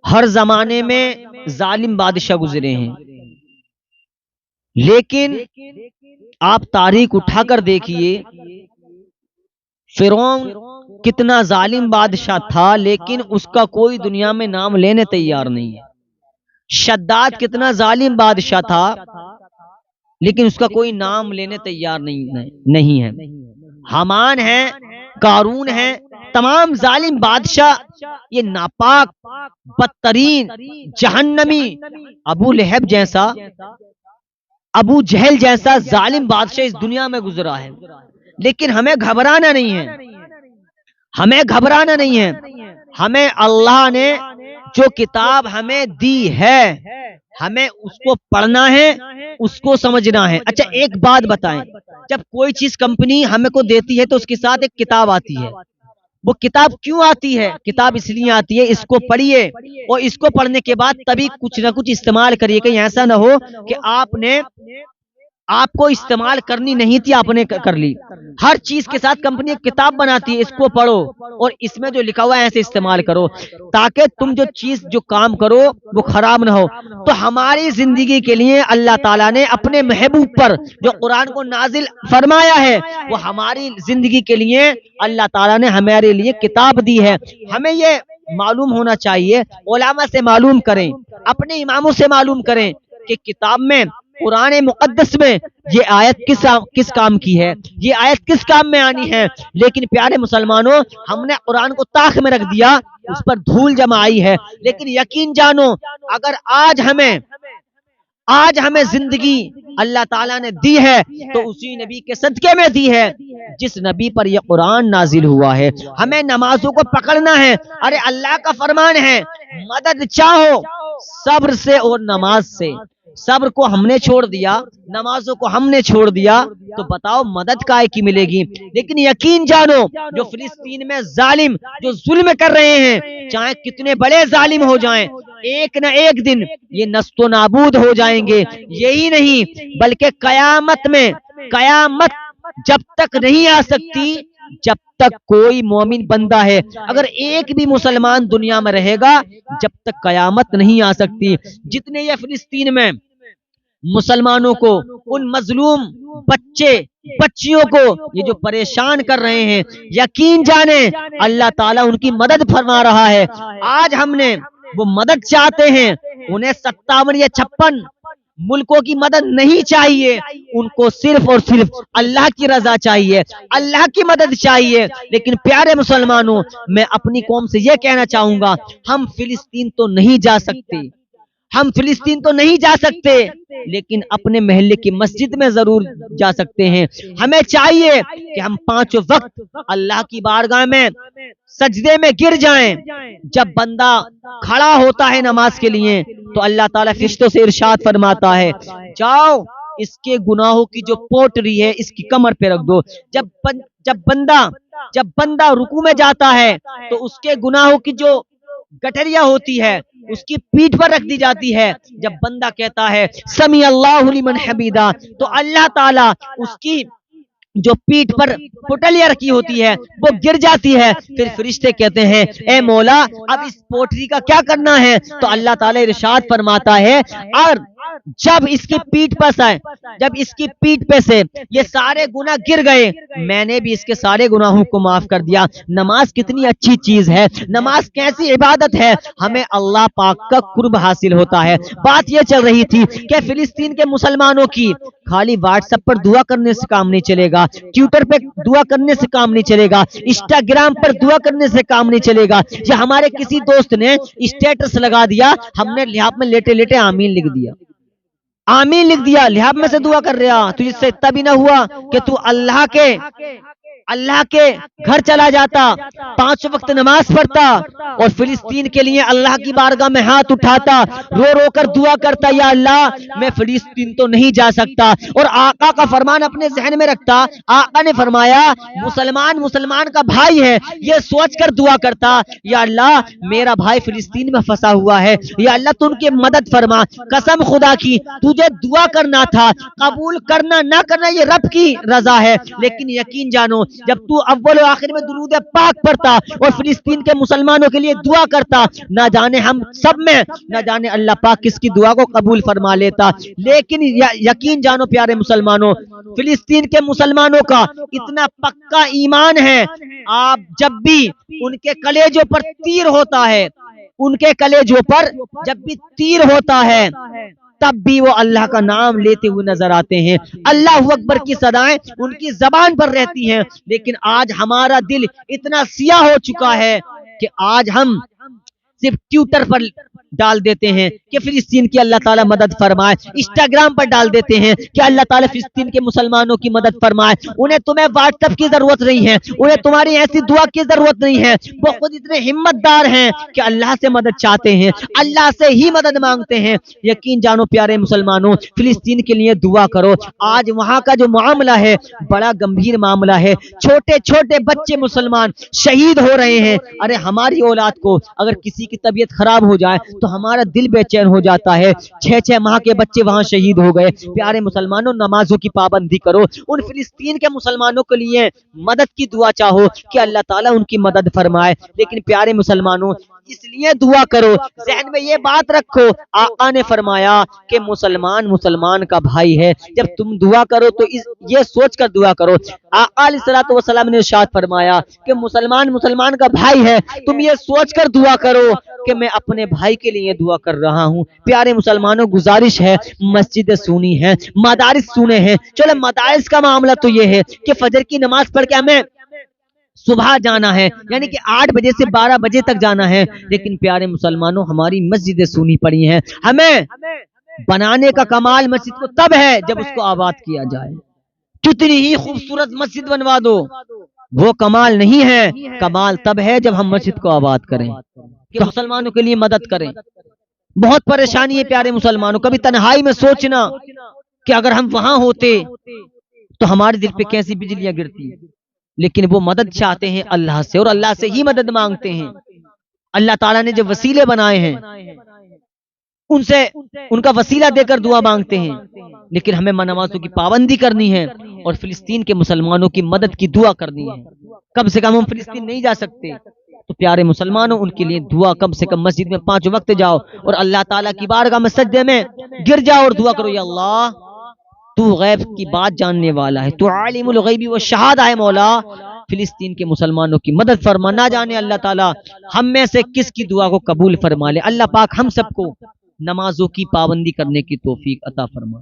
ہر زمانے میں ظالم بادشاہ گزرے ہیں، لیکن آپ تاریخ اٹھا کر دیکھیے، فرعون کتنا ظالم بادشاہ تھا، لیکن اس کا کوئی دنیا میں نام لینے تیار نہیں ہے۔ شداد کتنا ظالم بادشاہ تھا، لیکن اس کا کوئی نام لینے تیار نہیں ہے۔ حامان ہے، قارون ہے، تمام ظالم بادشاہ، یہ ناپاک، بدترین، جہنمی، ابو لہب جیسا، ابو جہل جیسا ظالم بادشاہ اس دنیا میں گزرا ہے، لیکن ہمیں گھبرانا نہیں ہے، ہمیں گھبرانا نہیں ہے۔ ہمیں اللہ نے جو کتاب ہمیں دی ہے، ہمیں اس کو پڑھنا ہے، اس کو سمجھنا ہے۔ اچھا ایک بات بتائیں، جب کوئی چیز کمپنی ہمیں کو دیتی ہے تو اس کے ساتھ ایک کتاب آتی ہے، وہ کتاب کیوں آتی ہے؟ کتاب اس لیے آتی ہے اس کو پڑھیے، اور اس کو پڑھنے کے بعد تبھی کچھ نہ کچھ استعمال کریے، کہیں ایسا نہ ہو کہ آپ کو استعمال کرنی نہیں تھی، آپ نے کر لی۔ ہر چیز کے ساتھ کمپنی ایک کتاب بناتی ہے، اس کو پڑھو اور اس میں جو لکھا ہوا ہے ایسے استعمال کرو، تاکہ تم جو کام کرو وہ خراب نہ ہو۔ تو ہماری زندگی کے لیے اللہ تعالیٰ نے اپنے محبوب پر جو قرآن کو نازل فرمایا ہے، وہ ہماری زندگی کے لیے اللہ تعالیٰ نے ہمارے لیے کتاب دی ہے۔ ہمیں یہ معلوم ہونا چاہیے، علماء سے معلوم کریں، اپنے اماموں سے معلوم کریں کہ کتاب میں، قرآن مقدس میں یہ آیت کس کام کی ہے، یہ آیت کس کام میں آنی ہے۔ لیکن پیارے مسلمانوں، ہم نے قرآن کو طاق میں رکھ دیا، اس پر دھول جمع آئی ہے۔ لیکن یقین جانو، اگر آج ہمیں زندگی اللہ تعالیٰ نے دی ہے تو اسی نبی کے صدقے میں دی ہے جس نبی پر یہ قرآن نازل ہوا ہے۔ ہمیں نمازوں کو پکڑنا ہے۔ ارے اللہ کا فرمان ہے، مدد چاہو صبر سے اور نماز سے۔ صبر کو ہم نے چھوڑ دیا، نمازوں کو ہم نے چھوڑ دیا، تو بتاؤ مدد کائے کی ملے گی؟ لیکن یقین جانو، جو فلسطین میں ظالم جو ظلم کر رہے ہیں، چاہے کتنے بڑے ظالم ہو جائیں، ایک نہ ایک دن یہ نست و نابود ہو جائیں گے۔ یہی نہیں بلکہ قیامت جب تک نہیں آ سکتی جب تک کوئی مومن بندہ ہے، اگر ایک بھی مسلمان دنیا میں رہے گا، جب تک قیامت نہیں آ سکتی۔ جتنے یہ فلسطین میں مسلمانوں کو، ان مظلوم بچیوں کو یہ جو پریشان کر رہے ہیں، یقین جانیں اللہ تعالیٰ ان کی مدد فرما رہا ہے۔ آج ہم نے وہ مدد چاہتے ہیں، انہیں 57 یا 56 ملکوں کی مدد نہیں چاہیے، ان کو صرف اور صرف اللہ کی رضا چاہیے، اللہ کی مدد چاہیے۔ لیکن پیارے مسلمانوں، میں اپنی قوم سے یہ کہنا چاہوں گا، ہم فلسطین تو نہیں جا سکتے، لیکن اپنے محلے کی مسجد میں ضرور جا سکتے ہیں۔ ہمیں چاہیے کہ ہم 5 وقت اللہ کی بارگاہ میں سجدے میں گر جائیں۔ جب بندہ کھڑا ہوتا ہے نماز کے لیے تو اللہ تعالیٰ فرشتوں سے ارشاد فرماتا ہے، جاؤ اس کے گناہوں کی جو پوٹری ہے اس کی کمر پہ رکھ دو۔ جب بندہ رکوع میں جاتا ہے تو اس کے گناہوں کی جو گٹھریاں ہوتی ہے اس کی پیٹھ پر رکھ دی جاتی ہے۔ جب بندہ کہتا ہے سمیع اللہ لمن حمیدہ، تو اللہ تعالیٰ اس کی جو پیٹھ پر پٹلیاں رکھی ہوتی ہے وہ گر جاتی ہے۔ پھر فرشتے کہتے ہیں، اے مولا اب اس پوٹری کا کیا کرنا ہے؟ تو اللہ تعالیٰ ارشاد فرماتا ہے، اور جب اس کی پیٹھ پہ سے یہ سارے گناہ گر گئے، میں نے بھی اس کے سارے گناہوں کو معاف کر دیا۔ نماز کتنی اچھی چیز ہے، نماز کیسی عبادت ہے، ہمیں اللہ پاک کا قرب حاصل ہوتا ہے۔ بات یہ چل رہی تھی کہ فلسطین کے مسلمانوں کی خالی واٹس ایپ پر دعا کرنے سے کام نہیں چلے گا، ٹویٹر پہ دعا کرنے سے کام نہیں چلے گا، انسٹاگرام پر دعا کرنے سے کام نہیں چلے گا۔ یہ ہمارے کسی دوست نے اسٹیٹس لگا دیا، ہم نے لحاف میں لیٹے لیٹے آمین لکھ دیا، لحاف میں سے دعا کر رہا، تجھ سے اتنا بھی نہ ہوا کہ تو اللہ کے گھر چلا جاتا، 5 وقت نماز پڑھتا اور فلسطین کے لیے اللہ کی بارگاہ میں ہاتھ اٹھاتا، رو رو کر دعا کرتا، یا اللہ میں فلسطین تو نہیں جا سکتا، اور آقا کا فرمان اپنے ذہن میں رکھتا۔ آقا نے فرمایا مسلمان کا بھائی ہے، یہ سوچ کر دعا کرتا، یا اللہ میرا بھائی فلسطین میں پھنسا ہوا ہے، یا اللہ تو ان کی مدد فرما۔ قسم خدا کی تجھے دعا کرنا تھا، قبول کرنا نہ کرنا یہ رب کی رضا ہے، لیکن یقین جانو جب تو اول و آخر میں درود پاک پڑھتا اور فلسطین کے مسلمانوں کے لیے دعا کرتا، نہ جانے ہم سب میں، نہ جانے اللہ پاک کس کی دعا کو قبول فرما لیتا۔ لیکن یقین جانو پیارے مسلمانوں، فلسطین کے مسلمانوں کا اتنا پکا ایمان ہے، آپ جب بھی ان کے کلیجوں پر تیر ہوتا ہے، ان کے کلیجوں پر جب بھی تیر ہوتا ہے تب بھی وہ اللہ کا نام لیتے ہوئے نظر آتے ہیں، اللہ اکبر کی صدائیں ان کی زبان پر رہتی ہیں۔ لیکن آج ہمارا دل اتنا سیاہ ہو چکا ہے کہ آج ہم صرف ٹویٹر پر ڈال دیتے ہیں کہ فلسطین کی اللہ تعالیٰ مدد فرمائے، انسٹاگرام پر ڈال دیتے ہیں کہ اللہ تعالیٰ فلسطین کے مسلمانوں کی مدد فرمائے۔ انہیں تمہیں واٹس ایپ کی ضرورت نہیں ہے، انہیں تمہاری ایسی دعا کی ضرورت نہیں ہے، وہ خود اتنے ہمت دار ہیں کہ اللہ سے مدد چاہتے ہیں، اللہ سے ہی مدد مانگتے ہیں۔ یقین جانو پیارے مسلمانوں، فلسطین کے لیے دعا کرو۔ آج وہاں کا جو معاملہ ہے بڑا گمبھیر معاملہ ہے، چھوٹے چھوٹے بچے مسلمان شہید ہو رہے ہیں۔ ارے ہماری اولاد کو اگر کسی کی طبیعت خراب ہو جائے تو ہمارا دل بے چین ہو جاتا ہے۔ 6 ماہ کے بچے وہاں شہید ہو گئے۔ پیارے مسلمانوں، نمازوں کی پابندی کرو، ان فلسطین کے مسلمانوں کے لیے مدد کی دعا چاہو کہ اللہ تعالیٰ ان کی مدد فرمائے۔ لیکن پیارے مسلمانوں، اس لیے دعا کرو، ذہن میں یہ بات رکھو، آقا نے فرمایا کہ مسلمان مسلمان کا بھائی ہے۔ جب تم دعا کرو تو یہ سوچ کر دعا کرو۔ آقا علیہ الصلوۃ والسلام نے ارشاد فرمایا کہ مسلمان مسلمان کا بھائی ہے، تم یہ سوچ کر دعا کرو کہ میں اپنے بھائی کے لیے دعا کر رہا ہوں۔ پیارے مسلمانوں، گزارش ہے، مسجد سونی ہے، مدارس سونے ہیں۔ چلو مدارس کا معاملہ تو یہ ہے کہ فجر کی نماز پڑھ کے ہمیں صبح جانا ہے، یعنی کہ 8 بجے سے 12 بجے تک جانا ہے۔ لیکن پیارے مسلمانوں، ہماری مسجدیں سونی پڑی ہیں۔ ہمیں بنانے کا کمال مسجد کو تب ہے جب اس کو آباد کیا جائے۔ کتنی ہی خوبصورت مسجد بنوا دو، وہ کمال نہیں ہے۔ کمال تب ہے جب ہم مسجد کو آباد کریں، کہ مسلمانوں کے لیے مدد کریں۔ بہت پریشانی ہے پیارے مسلمانوں، کبھی تنہائی میں سوچنا کہ اگر ہم وہاں ہوتے تو ہمارے دل پہ کیسی بجلیاں گرتی۔ لیکن وہ مدد چاہتے ہیں اللہ سے، اور اللہ سے ہی مدد مانگتے ہیں۔ اللہ تعالیٰ نے جو وسیلے بنائے ہیں ان سے ان کا وسیلہ دے کر دعا مانگتے ہیں۔ لیکن ہمیں نمازوں کی پابندی کرنی ہے اور فلسطین کے مسلمانوں کی مدد کی دعا کرنی ہے۔ کم سے کم ہم فلسطین نہیں جا سکتے تو پیارے مسلمانوں، ان کے لیے دعا، کم سے کم مسجد میں 5 وقت جاؤ اور اللہ تعالیٰ کی بارگاہ میں سجدے میں گر جاؤ اور دعا کرو، یا اللہ تو غیب کی بات جاننے والا ہے، تو عالم الغیب و شہادہ ہے، مولا فلسطین کے مسلمانوں کی مدد فرما۔ نہ جانے اللہ تعالیٰ ہم میں سے کس کی دعا کو قبول فرما لے۔ اللہ پاک ہم سب کو نمازوں کی پابندی کرنے کی توفیق عطا فرما۔